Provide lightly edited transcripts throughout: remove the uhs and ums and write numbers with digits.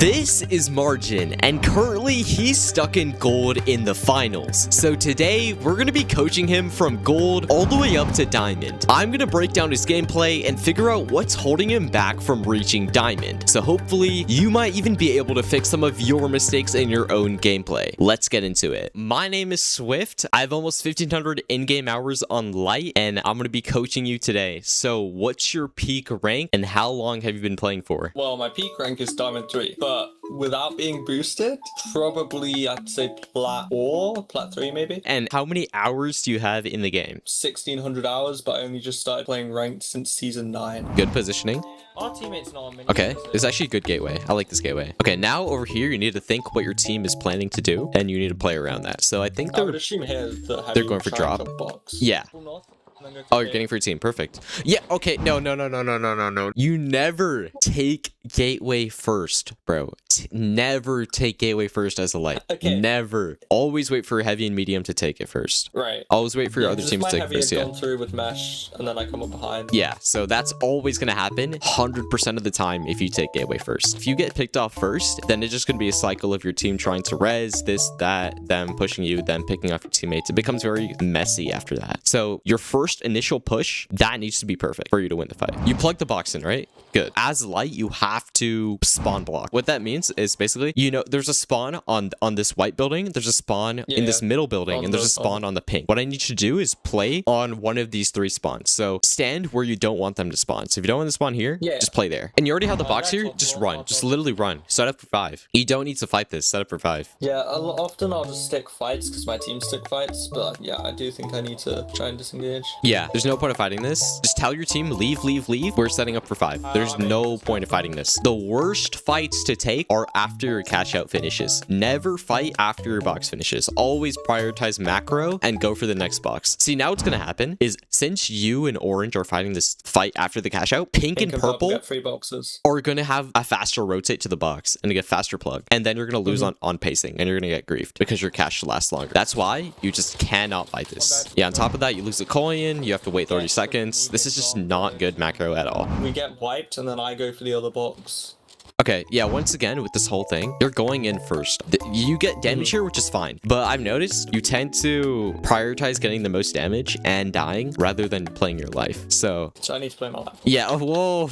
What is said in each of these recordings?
This is Margin, and currently he's stuck in gold in the finals. So today, we're going to be coaching him from gold all the way up to diamond. I'm going to break down his gameplay and figure out what's holding him back from reaching diamond. So hopefully, you might even be able to fix some of your mistakes in your own gameplay. Let's get into it. My name is Swift. I have almost 1,500 in-game hours on Light, and I'm going to be coaching you today. So what's your peak rank, and how long have you been playing for? Well, my peak rank is Diamond 3, but without being boosted, probably I'd say Plat 4, Plat 3 maybe. And how many hours do you have in the game? 1,600 hours, but I only just started playing ranked since Season 9. Good positioning. Our teammates know I'm in. Okay, it's actually a good gateway. I like this gateway. Okay, now over here, you need to think what your team is planning to do, and you need to play around that. So I think I would assume here that they're going for drop. Box. Yeah. Oh, you're getting for your team. Perfect. Yeah, okay. No. You never take gateway first, bro. Never take gateway first as a light. Okay. Never. Always wait for heavy and medium to take it first. Right. Always wait for your other teams to take it first, gone through with mesh, and then I come up behind. Yeah, so that's always going to happen 100% of the time if you take gateway first. If you get picked off first, then it's just going to be a cycle of your team trying to res, this, that, them pushing you, then picking off your teammates. It becomes very messy after that. So your first initial push, that needs to be perfect for you to win the fight. You plug the box in, right? Good. As light, you have to spawn block. What that means is basically, you know, there's a spawn on this white building, there's a spawn in this middle building, and there's a spawn on the pink. What I need you to do is play on one of these three spawns. So stand where you don't want them to spawn. So if you don't want to spawn here, just play there. And you already have the box here, just run. Just literally run. Set up for 5. You don't need to fight this. Set up for 5. Yeah, often I'll just stick fights because my team stick fights, but yeah, I do think I need to try and disengage. Yeah, there's no point of fighting this. Just tell your team, leave. We're setting up for 5. There's no point of fighting this. The worst fights to take are after your cash out finishes. Never fight after your box finishes. Always prioritize macro and go for the next box. See, now what's going to happen is since you and orange are fighting this fight after the cash out, pink and purple get 3 boxes. are going to have a faster rotate to the box and get faster plug. And then you're going to lose on pacing and you're going to get griefed because your cash lasts longer. That's why you just cannot fight this. Yeah, on top of that, you lose the coin. You have to wait 30 seconds. This is just not good macro at all. We get wiped and then I go for the other box. Okay, yeah, once again, with this whole thing, you're going in first. You get damage here, which is fine. But I've noticed you tend to prioritize getting the most damage and dying rather than playing your life. So I need to play my life. Yeah, whoa,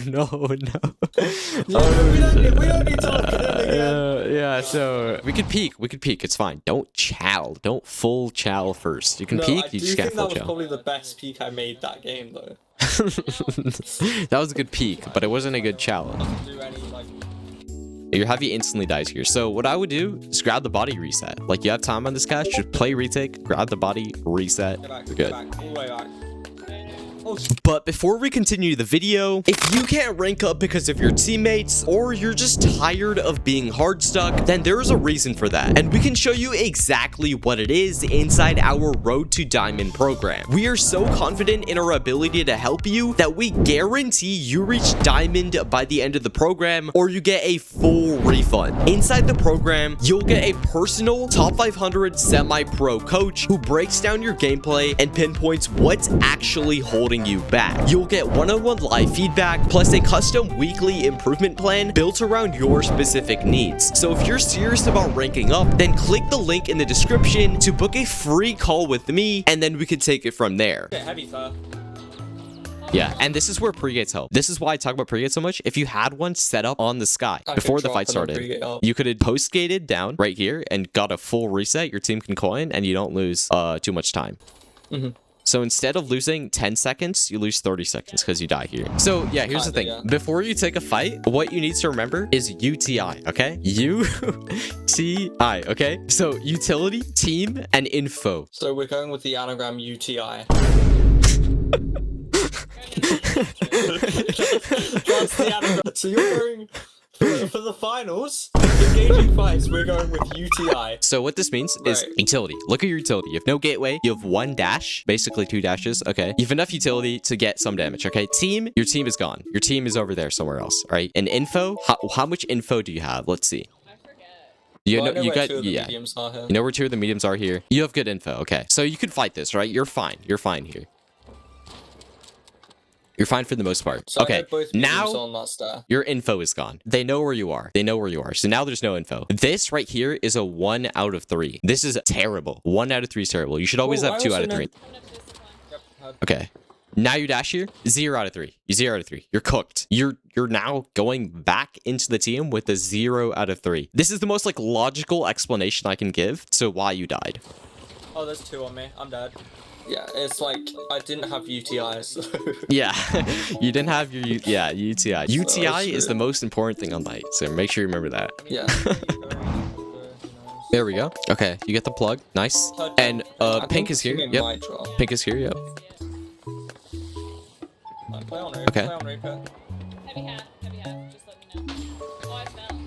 no. Yeah, we don't need to look at it again. Yeah, so we could peek. It's fine. Don't chow. Don't full chow first. You can peek, you just can't full chow. I think that was probably the best peek I made that game, though. That was a good peek, but it wasn't a good challenge. Your heavy instantly dies here. So what I would do is grab the body reset. Like you have time on this cash, just play retake, grab the body, reset. You're good. All the way back. But before we continue the video, if you can't rank up because of your teammates or you're just tired of being hard stuck, then there is a reason for that. And we can show you exactly what it is inside our Road to Diamond program. We are so confident in our ability to help you that we guarantee you reach Diamond by the end of the program or you get a full refund. Inside the program, you'll get a personal top 500 semi-pro coach who breaks down your gameplay and pinpoints what's actually holding you back. You'll get one-on-one live feedback plus a custom weekly improvement plan built around your specific needs. So if you're serious about ranking up, then click the link in the description to book a free call with me and then we can take it from there. Yeah, and this is where pre-gates help. This is why I talk about pre-gates so much. If you had one set up on the sky before the fight started, you could have post-gated down right here and got a full reset. Your team can coin and you don't lose too much time. So instead of losing 10 seconds, you lose 30 seconds because you die here. So yeah, here's the thing. Yeah. Before you take a fight, what you need to remember is UTI, okay? UTI, okay? So utility, team, and info. So we're going with the anagram UTI. That's the anagram. So you're going... For the finals, engaging fights, we're going with UTI. So what this means is utility. Look at your utility. You have no gateway. You have 1 dash, basically 2 dashes. Okay. You have enough utility to get some damage. Okay. Team, your team is gone. Your team is over there somewhere else. All right. And info, how much info do you have? Let's see. You know, you got, yeah. You know where 2 of the mediums are here. You have good info. Okay. So you could fight this, right? You're fine. You're fine here. You're fine for the most part. So I Okay, know both mediums now on that stair. your info is gone. They know where you are. They know where you are. So now there's no info. This right here is a 1 out of 3. This is terrible. 1 out of 3 is terrible. You should always Oh, have I 2 also out of know- 3. Yep. Okay. Now you dash here. 0 out of 3. You 0 out of 3. You're cooked. You're now going back into the team with a 0 out of 3. This is the most like logical explanation I can give to why you died. Oh, there's 2 on me. I'm dead. Yeah, it's like I didn't have UTIs. So. Yeah, you didn't have your UTI. UTI is true. the most important thing on night, so make sure you remember that. Yeah. There we go. Okay, you get the plug. Nice. And I pink think is here. teammate Yep. might drop. Pink is here. Yep. Play on Okay. Play on Reaper. Heavy half, just let me know. Oh, I fell.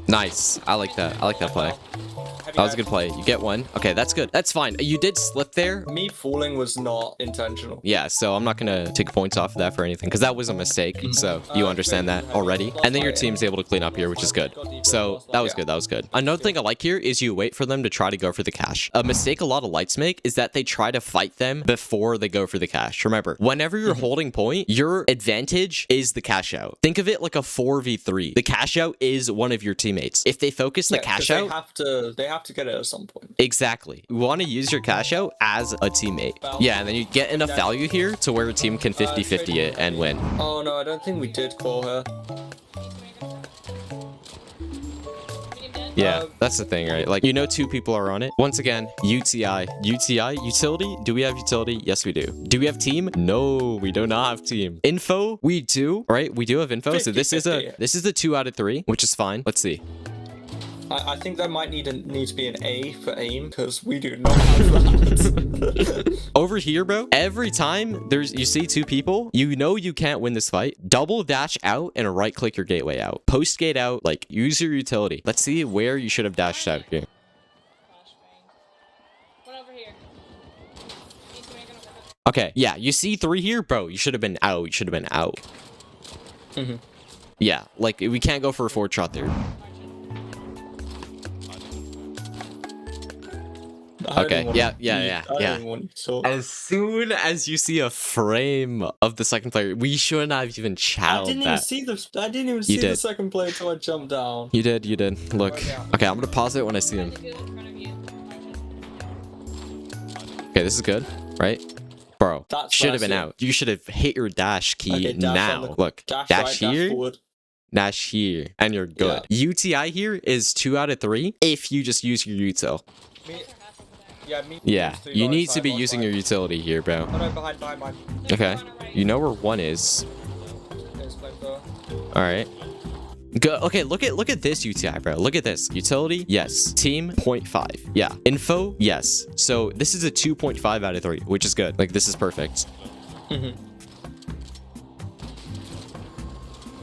Nice. I like that. I like that play. That was a good play. You get one. Okay, that's good. That's fine. You did slip there. Me falling was not intentional. Yeah, so I'm not going to take points off of that for anything because that was a mistake. So you understand that already. And then your team's able to clean up here, which is good. So that was good. That was good. Another thing I like here is you wait for them to try to go for the cash. A mistake a lot of lights make is that they try to fight them before they go for the cash. Remember, whenever you're holding point, your advantage is the cash out. Think of it like a 4v3. The cash out is one of your teammates. If they focus the cash out, They have to get it at some point. exactly. You want to use your cash out as a teammate. Yeah, and then you get enough value here to where a team can 50-50 it and win. Oh no, I don't think we did call her. Yeah, that's the thing, right? Like, you know 2 people are on it. Once again, UTI. UTI, utility? Do we have utility? Yes, we do. Do we have team? No, we do not have team. Info? We do, right? We do have info. So this is a 2 out of 3, which is fine. Let's see. I think there might need to be an A for aim because we do not have that. Over here, bro, every time you see 2 people, you know you can't win this fight. Double dash out and right click your gateway out. Post gate out, like use your utility. Let's see where you should have dashed out here. One over here. These two ain't gonna work. Okay, yeah, you see 3 here, bro. You should have been out. You should have been out. Mhm. Yeah, like we can't go for a 4 shot there. Okay, yeah. As soon as you see a frame of the second player, we shouldn't have even challenged that. I didn't even see the second player until I jumped down. You did. Look. Okay, I'm gonna pause it when I see him. Two in front of you. Okay, this is good, right? Bro, That's should have been nice. out. You should have hit your dash key Okay, dash on now. the- Look, Dash dash right, here, dash forward. dash here, and you're good. UTI here is 2 out of 3 if you just use your util. Yeah, you need to be using your utility here, bro. Oh no, behind. Okay, you know where 1 is. There's flamethrower. All right. Go. Okay, look at this UTI, bro. Look at this. Utility, yes. Team, 0.5. Yeah. Info, yes. So this is a 2.5 out of 3, which is good. Like, this is perfect.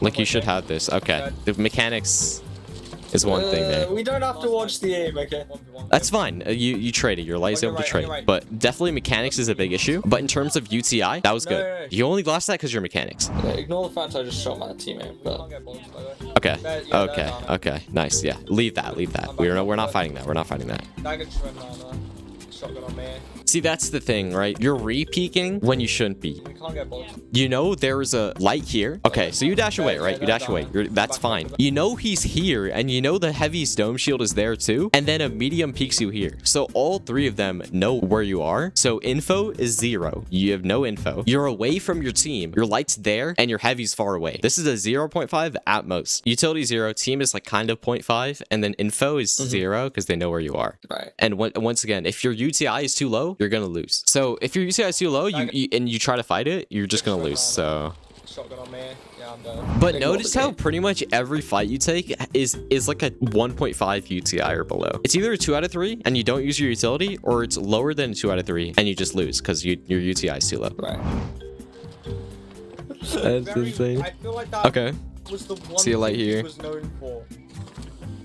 Like, you should have this. Okay. The mechanics is one thing there. We don't have to watch the aim, okay? That's fine. You traded. Your light is able to trade. But definitely mechanics is a big issue. But in terms of UTI, that was good. No. You only lost that because your mechanics. Ignore the fact I just shot my teammate. But... Okay. Okay. Nice. Yeah. Leave that. We're not fighting that. We're not fighting that. Shotgun on me. See, that's the thing, right? You're re-peeking when you shouldn't be. We can't get both. You know there's a light here. Okay, so you dash away, right? You dash away. That's fine. You know he's here, and you know the heavy's dome shield is there too, and then a medium peeks you here. So all 3 of them know where you are. So info is 0. You have no info. You're away from your team. Your light's there, and your heavy's far away. This is a 0.5 at most. Utility 0. Team is like kind of 0.5, and then info is 0 because they know where you are. Right. And once again, if your UTI is too low, you're gonna lose. So if your UTI is too low, you try to fight it, you're just gonna lose. So. Shotgun on me. Yeah, I'm done. But notice how pretty much every fight you take is like a 1.5 UTI or below. It's either a 2 out of 3 and you don't use your utility, or it's lower than 2 out of 3 and you just lose because your UTI is too low. Right. That's insane. I feel like that Okay. was the one See a light thing here. he was known for.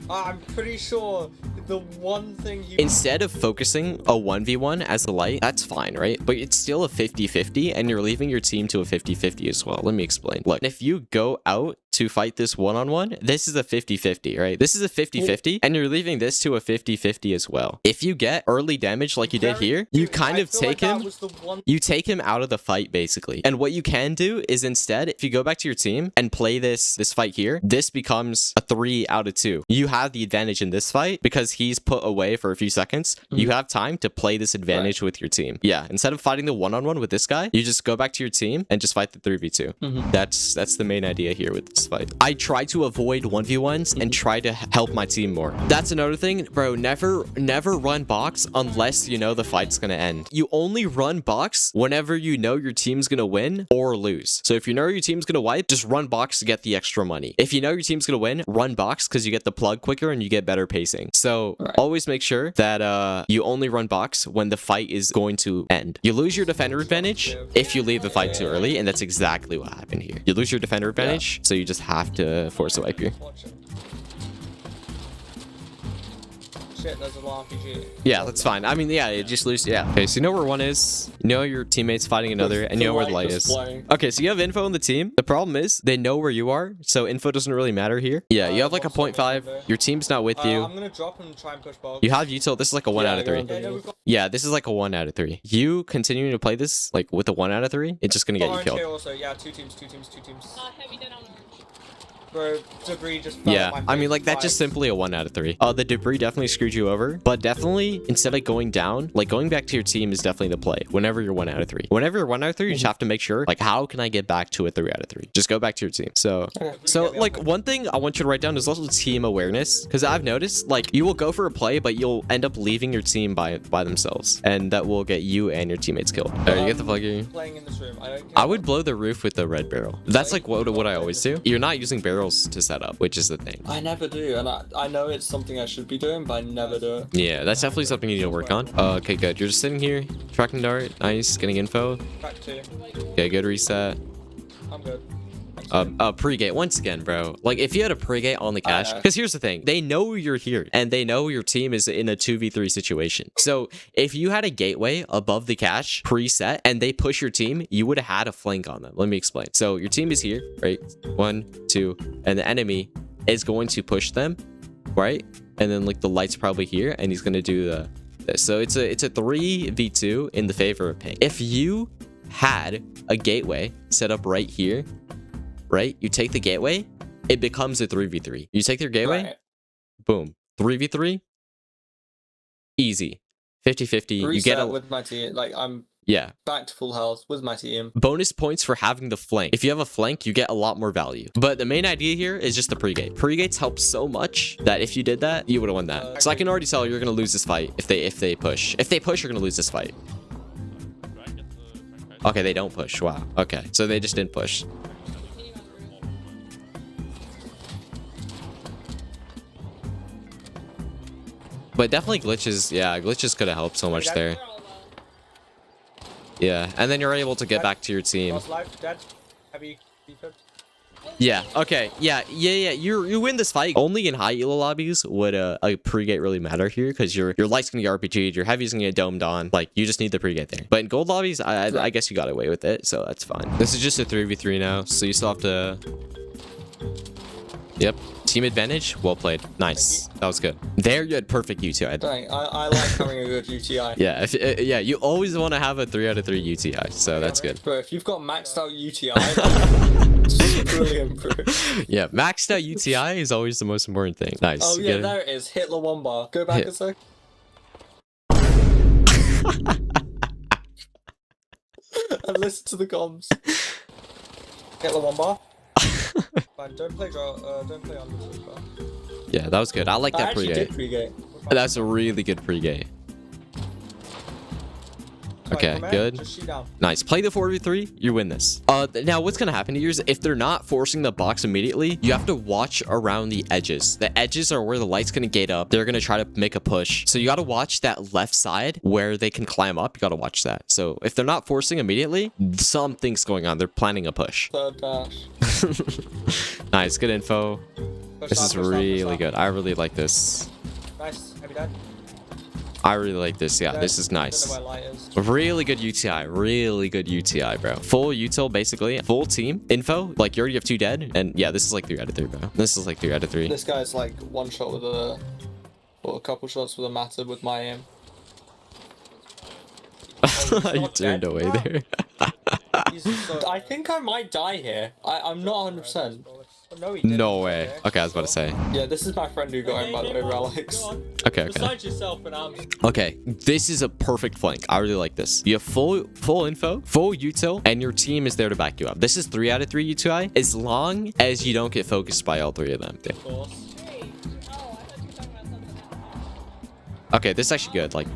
I'm pretty sure the one thing he Instead of focusing a 1v1 as a light, that's fine, right? But it's still a 50-50 and you're leaving your team to a 50-50 as well. Let me explain. Look, if you go out to fight this one-on-one, this is a 50-50, right? This is a 50-50, and you're leaving this to a 50-50 as well. If you get early damage like you did here, you kind of take him. You take him out of the fight, basically. And what you can do is instead, if you go back to your team and play this fight here, this becomes a 3 out of 2. You have the advantage in this fight because he's put away for a few seconds. You have time to play this advantage with your team. Yeah, instead of fighting the one-on-one with this guy, you just go back to your team and just fight the 3v2. That's the main idea here with this fight. I try to avoid 1v1s and try to help my team more. That's another thing, bro. Never run box unless you know the fight's gonna end. You only run box whenever you know your team's gonna win or lose. So if you know your team's gonna wipe, just run box to get the extra money. If you know your team's gonna win, run box because you get the plug quicker and you get better pacing. So always make sure that you only run box when the fight is going to end. You lose your defender advantage if you leave the fight too early, and that's exactly what happened here. You lose your defender advantage, so you just have to force a wipe here. Shit, there's a little RPG. Yeah, that's fine. I mean, yeah, you just lose. Yeah. Okay, so you know where one is, you know your teammate's fighting another, and you know where the light is. Okay, so you have info on the team. The problem is they know where you are, so info doesn't really matter here. Yeah, you have like a 0.5. Your team's not with you. I'm gonna drop and try and push box. You have util. This is like a 1 out of 3. Yeah, this is like a 1 out of 3. You continuing to play this like with a 1 out of 3, it's just gonna get you killed. Also, yeah, two teams. Heavy dead on orange. Bro, debris just fell Yeah, on my I mean, like, that's just simply a 1 out of 3. The debris definitely screwed you over, but definitely, instead of going down, like, going back to your team is definitely the play whenever you're 1 out of 3. Whenever you're 1 out of 3, you just have to make sure, like, how can I get back to a 3 out of 3? Just go back to your team. So, like, one thing I want you to write down is also team awareness, because I've noticed, like, you will go for a play, but you'll end up leaving your team by themselves, and that will get you and your teammates killed. Alright, you get the plug here. Playing in this room. I would blow the roof with the red barrel. That's, like, what I always do. You're not using barrels to set up, which is the thing. I never do, and I know it's something I should be doing, but I never do it. Yeah, that's definitely something you need to work on. Okay, good. You're just sitting here, tracking dart. Nice, getting info. Back to. Okay, good reset. I'm good. Pre-gate once again, bro. Like, if you had a pre-gate on the cache, because here's the thing, they know you're here and they know your team is in a 2v3 situation. So if you had a gateway above the cache preset and they push your team, you would have had a flank on them. Let me explain. So your team is here, right? 1, 2, and the enemy is going to push them, right? And then like the light's probably here, and he's gonna do this. So it's a 3v2 in the favor of pink. If you had a gateway set up right here, right? You take the gateway, it becomes a 3v3. You take their gateway, boom, 3v3, easy, 50-50. You get a with my team. Like I'm back to full health with my team. Bonus points for having the flank. If you have a flank, you get a lot more value. But the main idea here is just the pre-gate. Pre-gates help so much that if you did that, you would have won that. So I can already tell you're gonna lose this fight if they push. If they push, you're gonna lose this fight. Okay, they don't push. Wow. Okay, so they just didn't push. But definitely glitches. Yeah, glitches could have helped so much there. Yeah, and then you're able to get back to your team. Yeah, okay. Yeah. You win this fight. Only in high elo lobbies would a pre-gate really matter here, because your light's gonna get RPG'd, your heavy's gonna get domed on. Like, you just need the pre-gate there. But in gold lobbies, I guess you got away with it, so that's fine. This is just a 3v3 now, so you still have to... Yep. Team advantage. Well played. Nice. That was good. There you had perfect UTI. Dang, I like having a good UTI. Yeah, yeah, you always want to have a 3 out of 3 UTI, so that's good. Bro, if you've got maxed out UTI, brilliant, bro. Yeah, maxed out UTI is always the most important thing. Nice. Oh yeah, there it is. Hitler 1 bar. Go back a sec. And listen to the comms. Hitler 1 bar. Fine, don't play on this bar. Yeah, that was good. I like that pre-gate. That's a really good pre-gate. Okay, good. Nice. Play the 4v3, you win this. Now what's gonna happen here is if they're not forcing the box immediately, you have to watch around the edges. The edges are where the light's gonna gate up. They're gonna try to make a push. So you gotta watch that left side where they can climb up. You gotta watch that. So if they're not forcing immediately, something's going on. They're planning a push. Third dash. Nice, good info. This is really good. I really like this. Nice. Heavy dead. I really like this. Yeah, this is Don't nice. know where light is. Really good UTI. Really good UTI, bro. Full util, basically. Full team info. Like, you already have 2 dead. And yeah, this is like 3 out of 3, bro. This is like 3 out of 3. This guy's like one shot with a, or a couple shots with a matter with my aim. You turned away there. I think I might die here. I'm not 100%. No, he didn't. No way. Okay, I was about to say. Yeah, this is my friend who got him, by the way, Alex. Go on. Okay, okay. Besides yourself and I'm. Okay, this is a perfect flank. I really like this. You have full info, full util, and your team is there to back you up. This is 3 out of 3 UTI, as long as you don't get focused by all 3 of them. Of course. Hey, oh, I thought you were talking about something else. Okay, this is actually good. Like,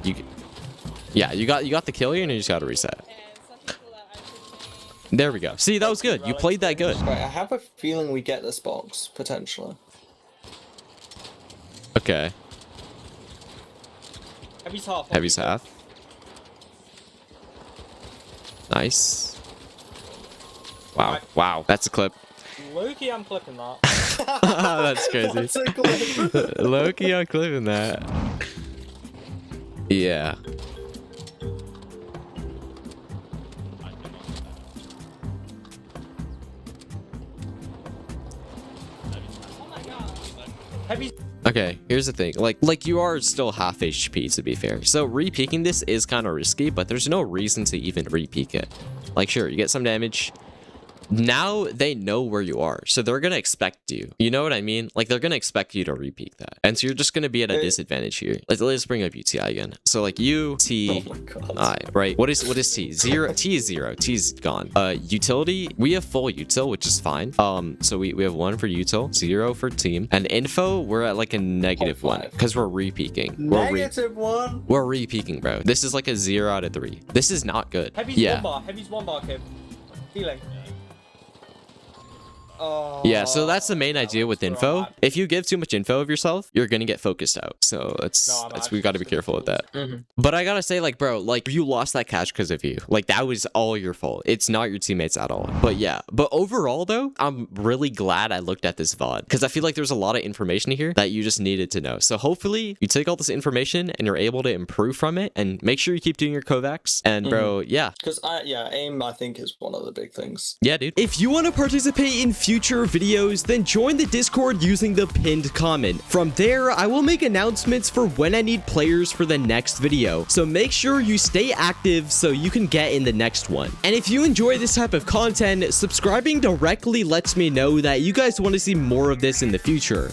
yeah, you got the kill here, and you just got to reset. And something cool that I should say. There we go. See, that was good. You played that good. Right, I have a feeling we get this box, potentially. Okay, Heavy's half. heavy's half. Nice. Wow, wow, that's a clip. Loki, I'm clipping that. That's crazy. That's a clip. Loki, I'm clipping that. Yeah. Oh my god. Heavy's. Okay, here's the thing. Like you are still half HP to be fair. So re-peeking this is kind of risky, but there's no reason to even re-peek it. Like, sure, you get some damage. Now they know where you are, so they're gonna expect you. You know what I mean? Like, they're gonna expect you to repeat that, and so you're just gonna be at a disadvantage here. Like, let's bring up UTI again. So like U T Oh my God. I, right? What is T? 0. T is 0. T's gone. Utility, we have full util, which is fine. So we have 1 for util, 0 for team, and info we're at like a negative 1 because we're re-peaking. -1. We're re-peaking, bro. This is like a 0 out of 3. This is not good. Heavy's Yeah. 1 bar. Heavy's 1 bar, kid. Healing. Oh, Yeah, so that's the main idea with info. If you give too much info of yourself, you're gonna get focused out. So we got to be careful with that. But I gotta say, like, bro, like, you lost that catch because of you. Like, that was all your fault. It's not your teammates at all. But yeah, but overall though, I'm really glad I looked at this VOD because I feel like there's a lot of information here that you just needed to know. So hopefully you take all this information and you're able to improve from it, and make sure you keep doing your Kovacs. And bro, yeah. Because aim I think is one of the big things. Yeah, dude. If you want to participate in future videos, then join the Discord using the pinned comment. From there, I will make announcements for when I need players for the next video. So make sure you stay active so you can get in the next one. And if you enjoy this type of content, subscribing directly lets me know that you guys want to see more of this in the future.